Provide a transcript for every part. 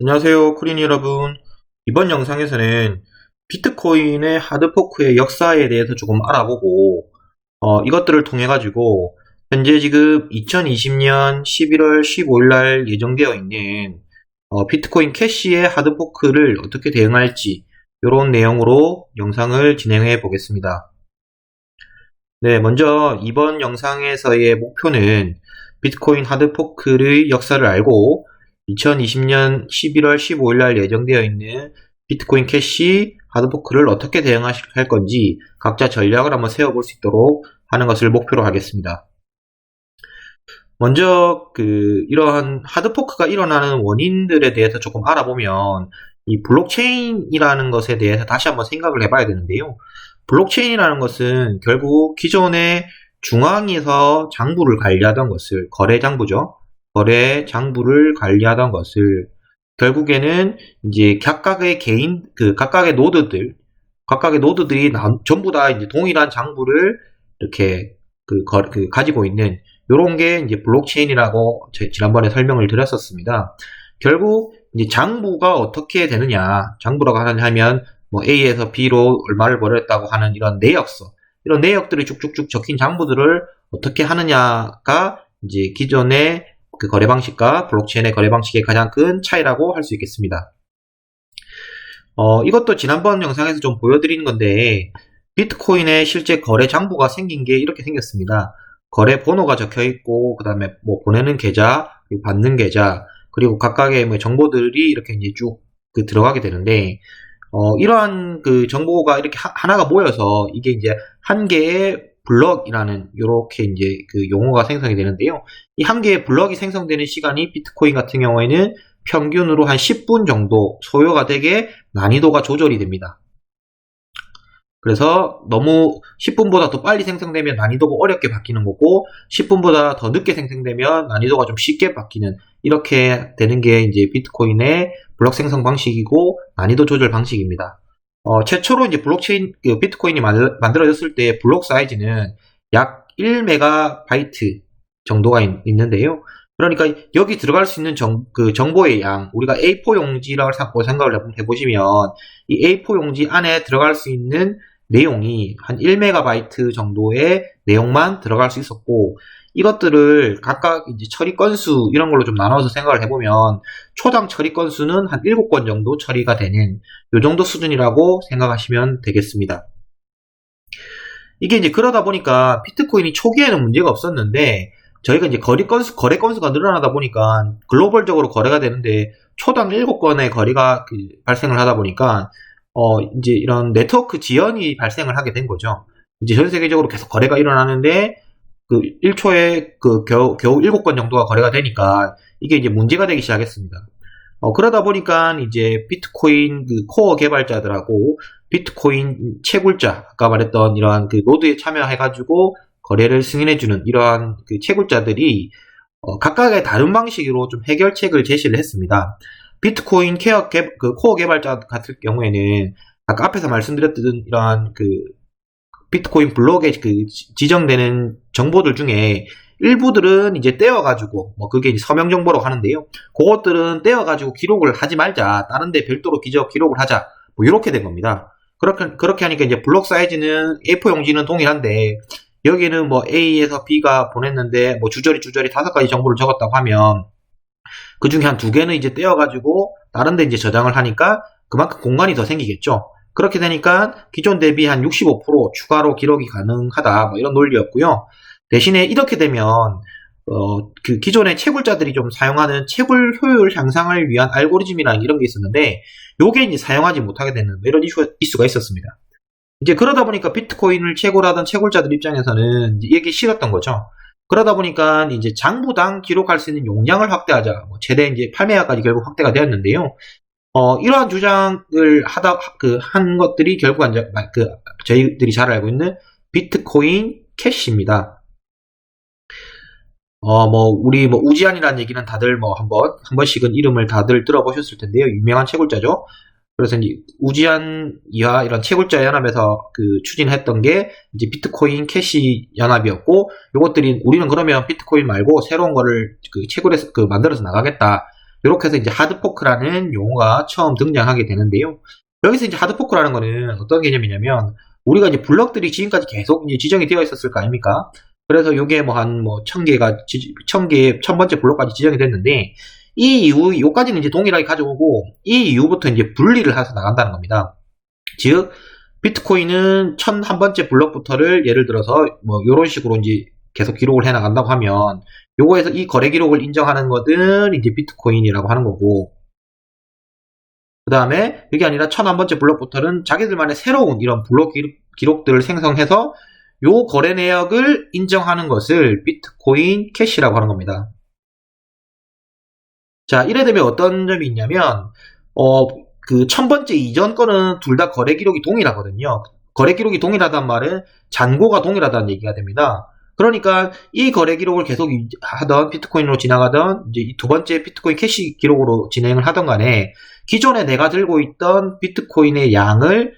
안녕하세요, 코린 여러분. 이번 영상에서는 비트코인의 하드포크의 역사에 대해서 조금 알아보고, 이것들을 통해 가지고 현재 지금 2020년 11월 15일 날 예정되어 있는 비트코인 캐시의 하드포크를 어떻게 대응할지 이런 내용으로 영상을 진행해 보겠습니다. 네, 먼저 이번 영상에서의 목표는 비트코인 하드포크의 역사를 알고 2020년 11월 15일 날 예정되어 있는 비트코인 캐시 하드포크를 어떻게 대응할 건지 각자 전략을 한번 세워볼 수 있도록 하는 것을 목표로 하겠습니다. 먼저 이러한 하드포크가 일어나는 원인들에 대해서 조금 알아보면 이 블록체인이라는 것에 대해서 다시 한번 생각을 해봐야 되는데요. 블록체인이라는 것은 결국 기존의 중앙에서 장부를 관리하던 것을, 거래 장부죠. 거래 장부를 관리하던 것을 결국에는 이제 각각의 각각의 노드들이 전부 다 이제 동일한 장부를 이렇게 가지고 있는 요런 게 이제 블록체인이라고 지난번에 설명을 드렸었습니다. 결국 이제 장부가 어떻게 되느냐, 장부라고 하면 뭐 A에서 B로 얼마를 벌였다고 하는 이런 내역서, 이런 내역들이 쭉쭉쭉 적힌 장부들을 어떻게 하느냐가 이제 기존의 그 거래 방식과 블록체인의 거래 방식의 가장 큰 차이라고 할 수 있겠습니다. 이것도 지난번 영상에서 좀 보여드린 건데, 비트코인의 실제 거래 장부가 생긴 게 이렇게 생겼습니다. 거래 번호가 적혀 있고, 그 다음에 뭐 보내는 계좌, 받는 계좌, 그리고 각각의 뭐 정보들이 이렇게 이제 쭉 들어가게 되는데, 이러한 그 정보가 이렇게 하나가 모여서 이게 이제 한 개의 블럭이라는 요렇게 이제 그 용어가 생성이 되는데요. 이 한 개의 블럭이 생성되는 시간이 비트코인 같은 경우에는 평균으로 한 10분 정도 소요가 되게 난이도가 조절이 됩니다. 그래서 너무 10분보다 더 빨리 생성되면 난이도가 어렵게 바뀌는 거고 10분보다 더 늦게 생성되면 난이도가 좀 쉽게 바뀌는, 이렇게 되는 게 이제 비트코인의 블록 생성 방식이고 난이도 조절 방식입니다. 최초로 이제 비트코인이 만들어졌을 때 블록 사이즈는 약 1메가바이트 정도가 있는데요. 그러니까 여기 들어갈 수 있는 정보의 양, 우리가 A4 용지라고 생각을 해보시면 이 A4 용지 안에 들어갈 수 있는 내용이 한 1메가바이트 정도의 내용만 들어갈 수 있었고, 이것들을 각각 이제 처리 건수 이런 걸로 좀 나눠서 생각을 해보면 초당 처리 건수는 한 7건 정도 처리가 되는 요 정도 수준이라고 생각하시면 되겠습니다. 이게 이제 그러다 보니까 비트코인이 초기에는 문제가 없었는데 저희가 이제 거래 건수가 늘어나다 보니까 글로벌적으로 거래가 되는데 초당 7건의 거래가 발생을 하다 보니까 이제 이런 네트워크 지연이 발생을 하게 된 거죠. 이제 전 세계적으로 계속 거래가 일어나는데 1초에 겨우 7건 정도가 거래가 되니까 이게 이제 문제가 되기 시작했습니다. 그러다 보니까 이제 비트코인 코어 개발자들하고 비트코인 채굴자, 아까 말했던 이러한 노드에 참여해가지고 거래를 승인해주는 이러한 채굴자들이 각각의 다른 방식으로 좀 해결책을 제시를 했습니다. 비트코인 코어 개발자 같은 경우에는 아까 앞에서 말씀드렸던 이러한 비트코인 블록에 지정되는 정보들 중에 일부들은 이제 떼어가지고, 그게 이제 서명 정보라고 하는데요. 그것들은 떼어가지고 기록을 하지 말자. 다른 데 별도로 기록을 하자. 이렇게 된 겁니다. 그렇게 하니까 이제 블록 사이즈는 A4 용지는 동일한데, 여기는 A에서 B가 보냈는데, 주저리 5가지 정보를 적었다고 하면, 그 중에 한 2개는 이제 떼어가지고, 다른 데 이제 저장을 하니까, 그만큼 공간이 더 생기겠죠. 그렇게 되니까 기존 대비 한 65% 추가로 기록이 가능하다, 이런 논리였고요. 대신에 이렇게 되면 기존의 채굴자들이 좀 사용하는 채굴 효율 향상을 위한 알고리즘이라는 이런 게 있었는데 요게 이제 사용하지 못하게 되는 이런 이슈가 있었습니다. 이제 그러다 보니까 비트코인을 채굴하던 채굴자들 입장에서는 이게 싫었던 거죠. 그러다 보니까 이제 장부당 기록할 수 있는 용량을 확대하자, 최대 이제 8메가까지 결국 확대가 되었는데요. 이러한 주장을 한 것들이 결국 저희들이 잘 알고 있는 비트코인 캐시입니다. 우리 우지안이라는 얘기는 다들 한 번씩은 이름을 다들 들어보셨을 텐데요. 유명한 채굴자죠. 그래서 이제 우지안이와 이런 채굴자 연합에서 추진했던 게 이제 비트코인 캐시 연합이었고, 요것들이 우리는 그러면 비트코인 말고 새로운 거를 채굴해서 만들어서 나가겠다. 이렇게 해서 이제 하드포크라는 용어가 처음 등장하게 되는데요. 여기서 이제 하드포크라는 거는 어떤 개념이냐면, 우리가 이제 블럭들이 지금까지 계속 이제 지정이 되어 있었을 거 아닙니까? 그래서 요게 뭐 한 뭐 1000개가, 1000개, 1000번째 블럭까지 지정이 됐는데, 이 이후, 요까지는 이제 동일하게 가져오고, 이 이후부터 이제 분리를 해서 나간다는 겁니다. 즉, 비트코인은 1001번째 블럭부터를 예를 들어서 뭐 요런 식으로 이제 계속 기록을 해 나간다고 하면, 요거에서 이 거래 기록을 인정하는 것은 이제 비트코인이라고 하는 거고, 그 다음에 그게 아니라 1001번째 블럭부터는 자기들만의 새로운 이런 블록 기록들을 생성해서 요 거래 내역을 인정하는 것을 비트코인 캐시라고 하는 겁니다. 자, 이래 되면 어떤 점이 있냐면, 그 1000번째 이전 거는 둘 다 거래 기록이 동일하거든요. 거래 기록이 동일하다는 말은 잔고가 동일하다는 얘기가 됩니다. 그러니까 이 거래 기록을 계속 하던 비트코인으로 지나가던 이제 이 두 번째 비트코인 캐시 기록으로 진행을 하던 간에 기존에 내가 들고 있던 비트코인의 양을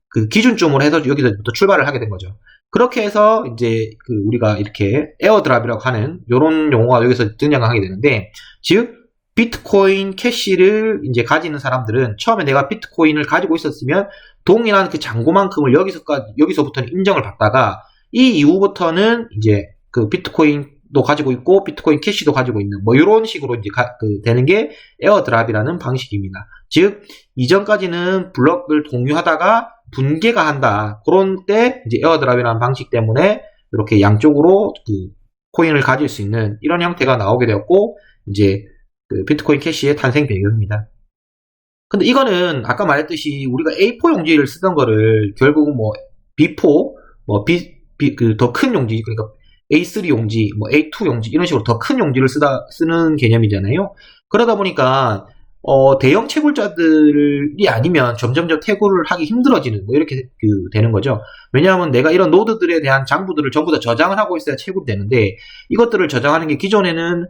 그 기준점으로 해서 여기서부터 출발을 하게 된 거죠. 그렇게 해서 이제 그 우리가 이렇게 에어드랍이라고 하는 요런 용어가 여기서 등장하게 되는데, 즉 비트코인 캐시를 이제 가지는 사람들은 처음에 내가 비트코인을 가지고 있었으면 동일한 그 잔고만큼을 여기서부터는 인정을 받다가 이 이후부터는 이제 그 비트코인도 가지고 있고 비트코인 캐시도 가지고 있는 뭐 이런 식으로 이제 되는 게 에어드랍이라는 방식입니다. 즉 이전까지는 블럭을 공유하다가 분개가 한다. 그런 때 이제 에어드랍이라는 방식 때문에 이렇게 양쪽으로 그 코인을 가질 수 있는 이런 형태가 나오게 되었고, 이제 그 비트코인 캐시의 탄생 배경입니다. 근데 이거는 아까 말했듯이 우리가 A4 용지를 쓰던 거를 결국은 뭐 B4, 뭐 그 더 큰 용지, 그러니까 A3 용지, 뭐 A2 용지 이런 식으로 더 큰 용지를 쓰는 개념이잖아요. 그러다 보니까 대형 채굴자들이 아니면 점점점 채굴을 하기 힘들어지는 뭐 이렇게 되는 거죠. 왜냐하면 내가 이런 노드들에 대한 장부들을 전부 다 저장을 하고 있어야 채굴이 되는데, 이것들을 저장하는 게 기존에는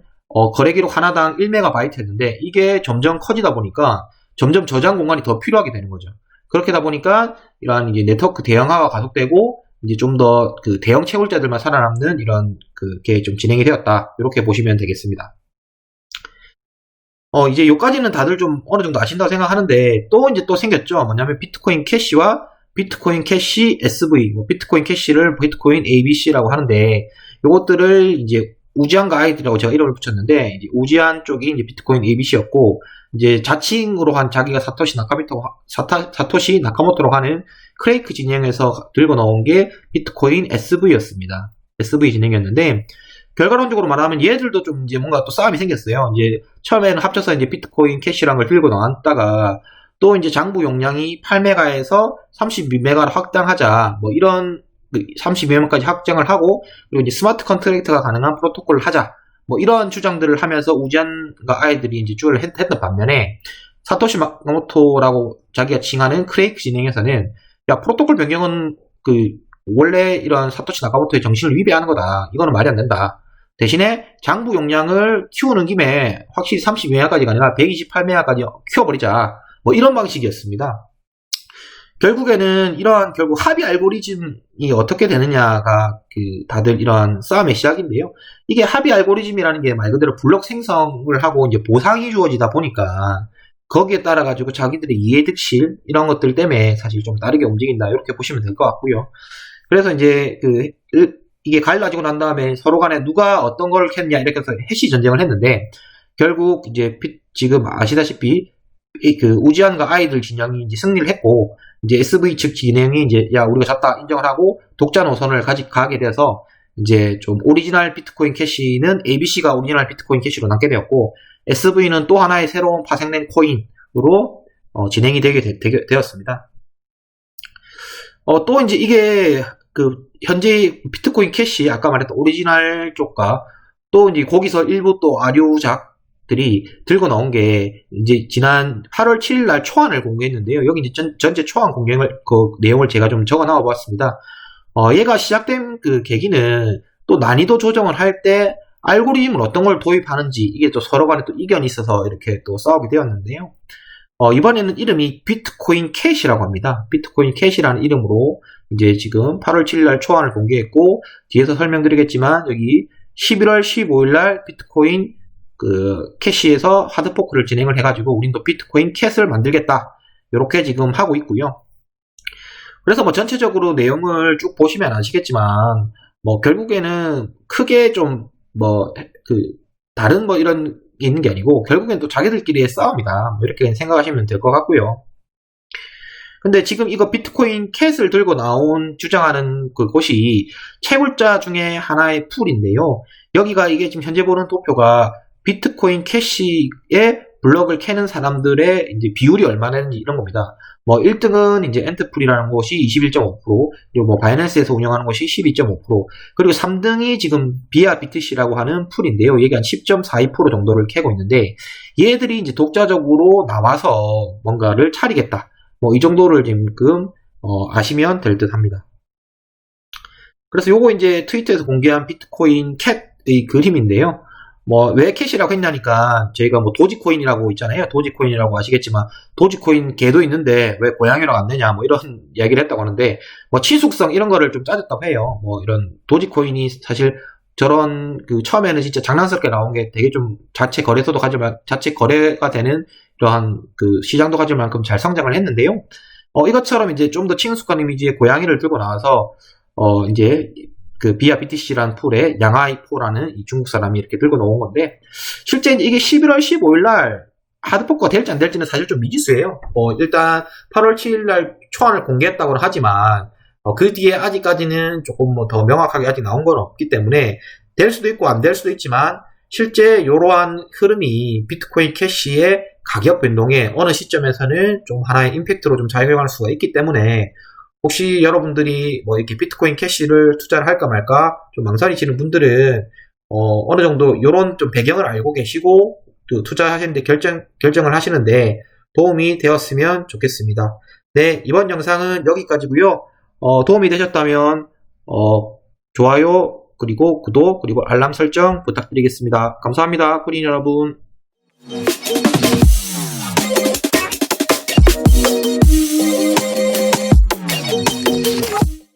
거래 기록 하나당 1MB였는데 이게 점점 커지다 보니까 점점 저장 공간이 더 필요하게 되는 거죠. 그렇게 하다 보니까 이러한 이제 네트워크 대형화가 가속되고 이제 좀 더 그 대형 채굴자들만 살아남는 이런 그게 좀 진행이 되었다. 이렇게 보시면 되겠습니다. 이제 요까지는 다들 좀 어느 정도 아신다고 생각하는데, 또 이제 또 생겼죠. 뭐냐면 비트코인 캐시와 비트코인 캐시 SV, 뭐 비트코인 캐시를 비트코인 ABC라고 하는데, 요것들을 이제 우지안과 아이들이라고 제가 이름을 붙였는데, 이제 우지안 쪽이 이제 비트코인 ABC였고, 이제 자칭으로 한 자기가 사토시 나카모토로 하는 크레이크 진영에서 들고 나온 게 비트코인 SV였습니다. SV 진영이었는데, 결과론적으로 말하면 얘들도 좀 이제 뭔가 또 싸움이 생겼어요. 이제 처음에는 합쳐서 이제 비트코인 캐시라는 걸 들고 나왔다가 또 이제 장부 용량이 8메가에서 32메가로 확장하자, 뭐 이런 32메가까지 확장을 하고, 그리고 이제 스마트 컨트랙트가 가능한 프로토콜을 하자, 뭐 이런 주장들을 하면서 우지안과 아이들이 이제 주를 했던 반면에, 사토시 나카모토라고 자기가 칭하는 크레이크 진행에서는 야, 프로토콜 변경은 원래 이런 사토시 나카모토의 정신을 위배하는 거다. 이거는 말이 안 된다. 대신에 장부 용량을 키우는 김에 확실히 32메가까지가 아니라 128메가까지 키워버리자. 뭐 이런 방식이었습니다. 결국에는 이러한 결국 합의 알고리즘이 어떻게 되느냐가 다들 이러한 싸움의 시작인데요. 이게 합의 알고리즘이라는 게 말 그대로 블록 생성을 하고 이제 보상이 주어지다 보니까 거기에 따라 가지고 자기들의 이해득실 이런 것들 때문에 사실 좀 다르게 움직인다. 이렇게 보시면 될 것 같고요. 그래서 이제 이게 갈라지고 난 다음에 서로 간에 누가 어떤 걸 캤냐 이렇게 해서 해시 전쟁을 했는데, 결국 이제 지금 아시다시피 우지안과 아이들 진영이 이제 승리를 했고, 이제 SV 측 진영이 이제 야 우리가 졌다 인정을 하고 독자 노선을 가게 돼서 이제 좀 오리지널 비트코인 캐시는 ABC가 오리지널 비트코인 캐시로 남게 되었고, SV는 또 하나의 새로운 파생된 코인으로 진행이 되었습니다. 또 이제 이게 현재 비트코인 캐시 아까 말했던 오리지널 쪽과 또 이제 거기서 일부 또 아류작들이 들고 나온 게 이제 지난 8월 7일 날 초안을 공개했는데요. 여기 이제 전체 초안 공개를 내용을 제가 좀 적어 나와 보았습니다. 얘가 시작된 계기는 또 난이도 조정을 할 때 알고리즘을 어떤 걸 도입하는지 이게 또 서로 간에 또 이견이 있어서 이렇게 또 싸우게 되었는데요. 이번에는 이름이 비트코인 캐시라고 합니다. 비트코인 캐시라는 이름으로 이제 지금 8월 7일 날 초안을 공개했고, 뒤에서 설명드리겠지만 여기 11월 15일 날 비트코인 그 캐시에서 하드포크를 진행을 해가지고 우린 또 비트코인 캣을 만들겠다. 이렇게 지금 하고 있고요. 그래서 뭐 전체적으로 내용을 쭉 보시면 아시겠지만 뭐 결국에는 크게 좀 뭐 그 다른 뭐 이런 게 있는 게 아니고 결국엔 또 자기들끼리의 싸움이다. 이렇게 생각하시면 될 것 같고요. 근데 지금 이거 비트코인 캣을 들고 나온 주장하는 그 곳이 채굴자 중에 하나의 풀인데요. 여기가 이게 지금 현재 보는 도표가 비트코인 캐시에 블럭을 캐는 사람들의 이제 비율이 얼마나 되는지 이런 겁니다. 뭐 1등은 이제 엔트풀이라는 곳이 21.5%, 그리고 뭐 바이낸스에서 운영하는 곳이 12.5%, 그리고 3등이 지금 비아 BTC라고 하는 풀인데요. 여기 한 10.42% 정도를 캐고 있는데 얘들이 이제 독자적으로 나와서 뭔가를 차리겠다. 뭐 이 정도를 지금 아시면 될 듯 합니다. 그래서 요거 이제 트위터에서 공개한 비트코인 캣의 그림인데요. 뭐 왜 캣이라고 했냐니까 저희가 뭐 도지코인이라고 있잖아요. 도지코인이라고 아시겠지만 도지코인 개도 있는데 왜 고양이라고 안 되냐 뭐 이런 이야기를 했다고 하는데 뭐 친숙성 이런 거를 좀 따졌다고 해요. 뭐 이런 도지코인이 사실 저런 그 처음에는 진짜 장난스럽게 나온 게 되게 좀 자체 거래소도 가지만 자체 거래가 되는 이러한 그 시장도 가질 만큼 잘 성장을 했는데요. 이것처럼 이제 좀 더 친숙한 이미지의 고양이를 들고 나와서 이제 그 비아 BTC라는 풀에 양아이포라는 이 중국 사람이 이렇게 들고 나온 건데 실제 이게 11월 15일 날 하드포크가 될지 안 될지는 사실 좀 미지수예요. 일단 8월 7일 날 초안을 공개했다고는 하지만 그 뒤에 아직까지는 조금 뭐 더 명확하게 아직 나온 건 없기 때문에 될 수도 있고 안 될 수도 있지만 실제 이러한 흐름이 비트코인 캐시의 가격 변동에 어느 시점에서는 좀 하나의 임팩트로 좀 작용할 수가 있기 때문에 혹시 여러분들이 뭐 이렇게 비트코인 캐시를 투자를 할까 말까 좀 망설이시는 분들은 어느 정도 이런 좀 배경을 알고 계시고 또 투자하시는데 결정을 하시는데 도움이 되었으면 좋겠습니다. 네, 이번 영상은 여기까지고요. 도움이 되셨다면 좋아요 그리고 구독 그리고 알람 설정 부탁드리겠습니다. 감사합니다. 코린 여러분.